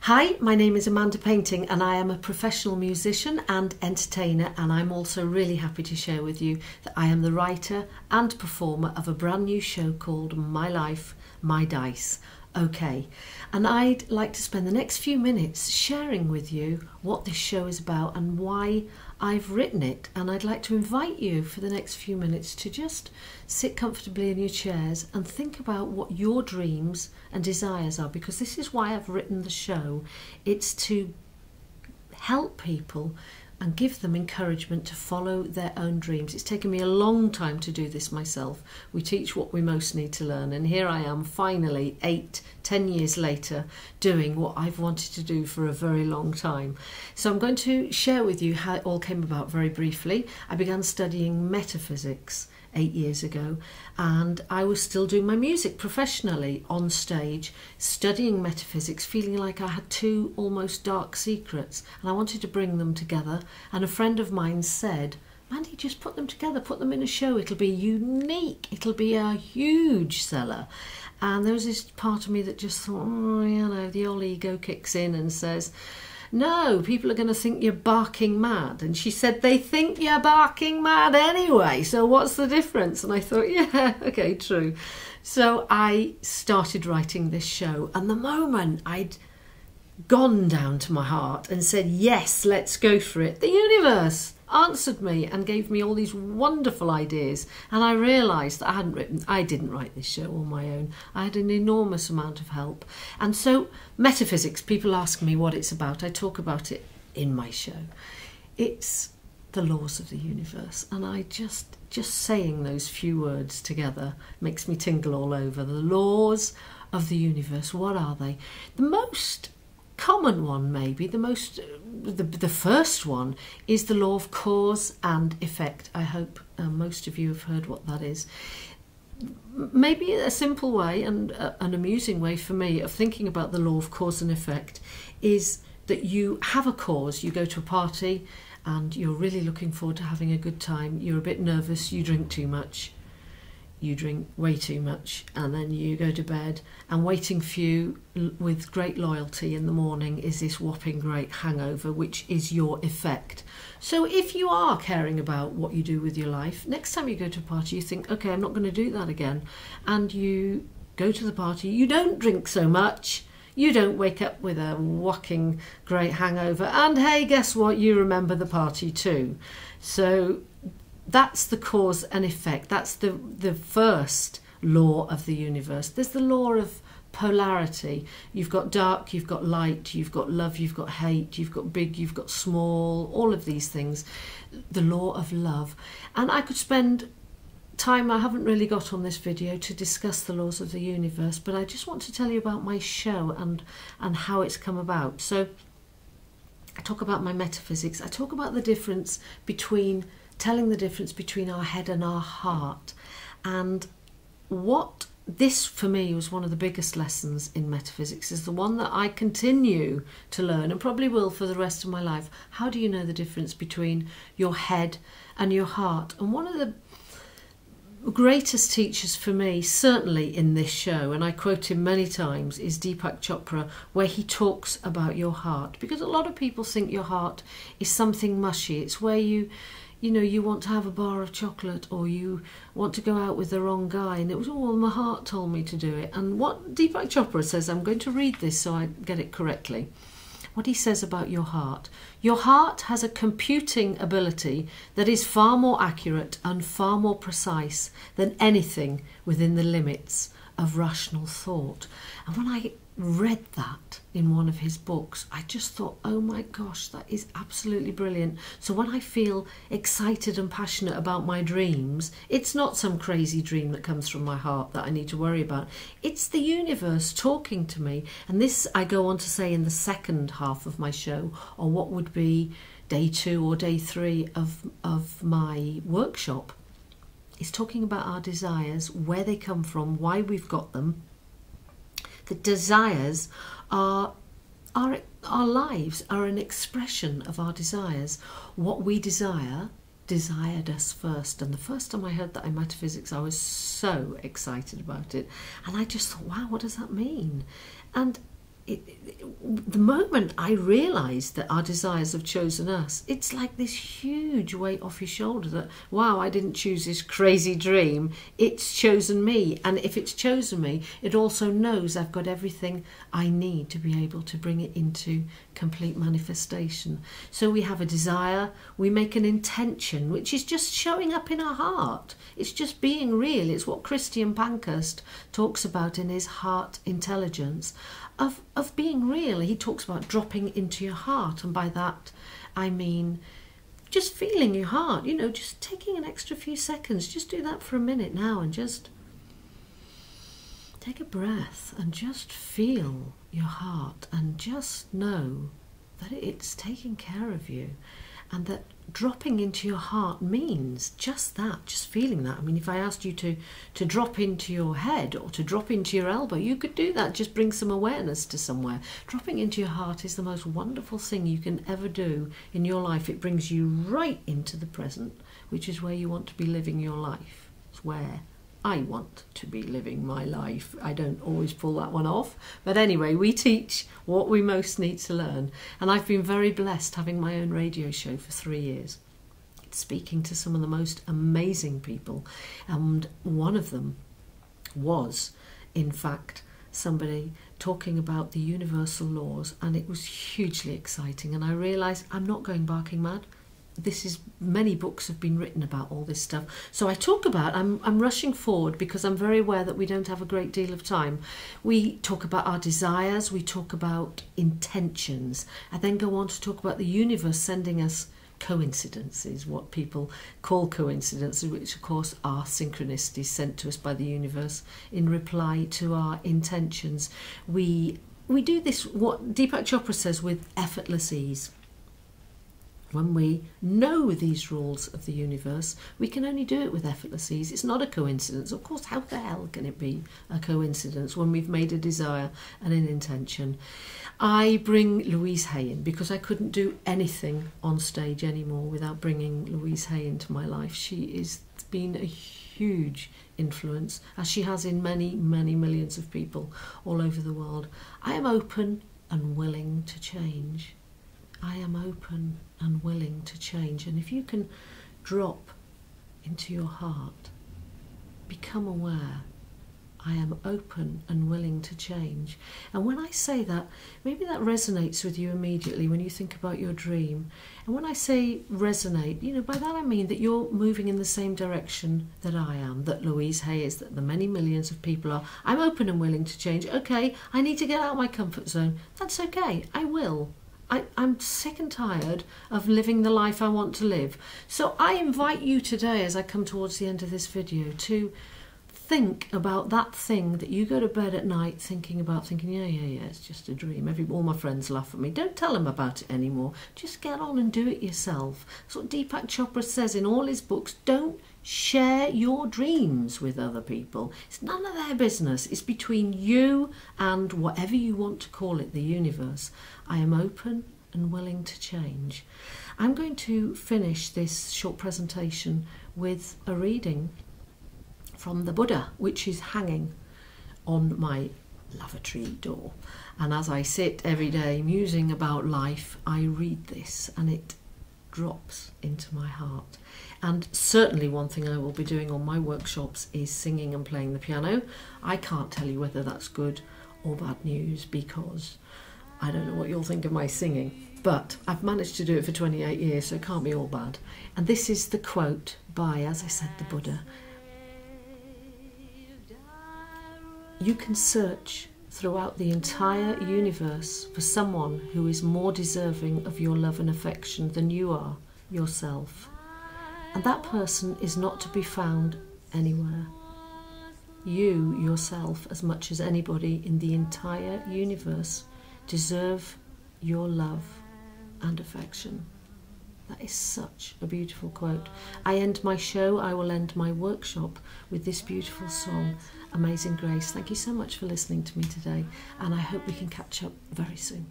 Hi, my name is Amanda Painting and I am a professional musician and entertainer, and I'm also really happy to share with you that I am the writer and performer of a brand new show called My Life, My Dice. Okay, and I'd like to spend the next few minutes sharing with you what this show is about and why I've written it. And I'd like to invite you for the next few minutes to just sit comfortably in your chairs and think about what your dreams and desires are, because this is why I've written the show. It's to help people and give them encouragement to follow their own dreams. It's taken me a long time to do this myself. We teach what we most need to learn, and here I am finally 8-10 years later doing what I've wanted to do for a very long time. So I'm going to share with you how it all came about very briefly. I began studying metaphysics 8 years ago, and I was still doing my music professionally on stage, studying metaphysics, feeling like I had two almost dark secrets and I wanted to bring them together. And a friend of mine said, "Mandy, just put them together, put them in a show, it'll be unique, it'll be a huge seller." And there was this part of me that just thought, the old ego kicks in and says, "No, people are going to think you're barking mad." And she said, "They think you're barking mad anyway, so what's the difference?" And I thought, yeah, okay, true. So I started writing this show, and the moment I'd gone down to my heart and said, yes, let's go for it, the universe answered me and gave me all these wonderful ideas. And I realised that I didn't write this show on my own. I had an enormous amount of help. And so metaphysics, people ask me what it's about. I talk about it in my show. It's the laws of the universe. And I just saying those few words together makes me tingle all over. The laws of the universe, what are they? The most common one, maybe the first one, is the law of cause and effect. I hope most of you have heard what that is. Maybe a simple way and an amusing way for me of thinking about the law of cause and effect is that you have a cause. You go to a party and you're really looking forward to having a good time. You're a bit nervous, you drink too much. You drink way too much, and then you go to bed, and waiting for you with great loyalty in the morning is this whopping great hangover, which is your effect. So if you are caring about what you do with your life, next time you go to a party you think, okay, I'm not going to do that again, and you go to the party, you don't drink so much, you don't wake up with a whacking great hangover, and hey, guess what, you remember the party too. So that's the cause and effect. That's the first law of the universe. There's the law of polarity. You've got dark, you've got light, you've got love, you've got hate, you've got big, you've got small, all of these things. The law of love. And I could spend time, I haven't really got on this video to discuss the laws of the universe, but I just want to tell you about my show and how it's come about. So I talk about my metaphysics. I talk about the difference between telling the difference between our head and our heart. And what this for me was one of the biggest lessons in metaphysics, is the one that I continue to learn and probably will for the rest of my life. How do you know the difference between your head and your heart? And one of the greatest teachers for me, certainly in this show, and I quote him many times, is Deepak Chopra, where he talks about your heart. Because a lot of people think your heart is something mushy. It's where you want to have a bar of chocolate, or you want to go out with the wrong guy, and it was, well, my heart told me to do it. And what Deepak Chopra says, I'm going to read this so I get it correctly. What he says about your heart has a computing ability that is far more accurate and far more precise than anything within the limits of rational thought. And when I read that in one of his books, I just thought, oh my gosh, that is absolutely brilliant. So when I feel excited and passionate about my dreams, it's not some crazy dream that comes from my heart that I need to worry about. It's the universe talking to me. And this I go on to say in the second half of my show, or what would be day 2 or day 3 of my workshop. It's talking about our desires, where they come from, why we've got them. The desires are our lives are an expression of our desires. What we desire desired us first. And the first time I heard that in metaphysics, I was so excited about it. And I just thought, wow, what does that mean? And the moment I realised that our desires have chosen us, it's like this huge weight off your shoulder that, wow, I didn't choose this crazy dream, it's chosen me. And if it's chosen me, it also knows I've got everything I need to be able to bring it into complete manifestation. So we have a desire, we make an intention, which is just showing up in our heart. It's just being real. It's what Christian Pankhurst talks about in his Heart Intelligence, of being real. He talks about dropping into your heart, and by that I mean just feeling your heart, you know, just taking an extra few seconds. Just do that for a minute now and just take a breath and just feel your heart and just know that it's taking care of you, and that dropping into your heart means just that, just feeling that. I mean, if I asked you to drop into your head or to drop into your elbow, you could do that. Just bring some awareness to somewhere. Dropping into your heart is the most wonderful thing you can ever do in your life. It brings you right into the present, which is where you want to be living your life. It's where I want to be living my life. I don't always pull that one off. But anyway, we teach what we most need to learn. And I've been very blessed having my own radio show for 3 years, speaking to some of the most amazing people. And one of them was, in fact, somebody talking about the universal laws. And it was hugely exciting. And I realised I'm not going barking mad. Many books have been written about all this stuff. So I talk about, I'm rushing forward because I'm very aware that we don't have a great deal of time. We talk about our desires, we talk about intentions, and then go on to talk about the universe sending us coincidences, what people call coincidences, which of course are synchronicities sent to us by the universe in reply to our intentions. We do this, what Deepak Chopra says, with effortless ease. When we know these rules of the universe, we can only do it with effortless ease. It's not a coincidence. Of course, how the hell can it be a coincidence when we've made a desire and an intention? I bring Louise Hay in because I couldn't do anything on stage anymore without bringing Louise Hay into my life. She has been a huge influence, as she has in many, many millions of people all over the world. I am open and willing to change. I am open and willing to change. And if you can drop into your heart, become aware, I am open and willing to change. And when I say that, maybe that resonates with you immediately when you think about your dream. And when I say resonate, you know, by that I mean that you're moving in the same direction that I am, that Louise Hay is, that the many millions of people are. I'm open and willing to change. Okay, I need to get out of my comfort zone. That's okay, I will. I'm sick and tired of living the life I want to live. So I invite you today, as I come towards the end of this video, to think about that thing that you go to bed at night thinking, yeah, it's just a dream. All my friends laugh at me. Don't tell them about it anymore. Just get on and do it yourself. That's what Deepak Chopra says in all his books. Don't share your dreams with other people. It's none of their business. It's between you and whatever you want to call it, the universe. I am open and willing to change. I'm going to finish this short presentation with a reading from the Buddha, which is hanging on my lavatory door. And as I sit every day musing about life, I read this and it drops into my heart. And certainly one thing I will be doing on my workshops is singing and playing the piano. I can't tell you whether that's good or bad news because I don't know what you'll think of my singing, but I've managed to do it for 28 years, so it can't be all bad. And this is the quote by, as I said, the Buddha. You can search throughout the entire universe for someone who is more deserving of your love and affection than you are yourself. And that person is not to be found anywhere. You yourself, as much as anybody in the entire universe, deserve your love and affection. That is such a beautiful quote. I end my show, I will end my workshop with this beautiful song, Amazing Grace. Thank you so much for listening to me today, and I hope we can catch up very soon.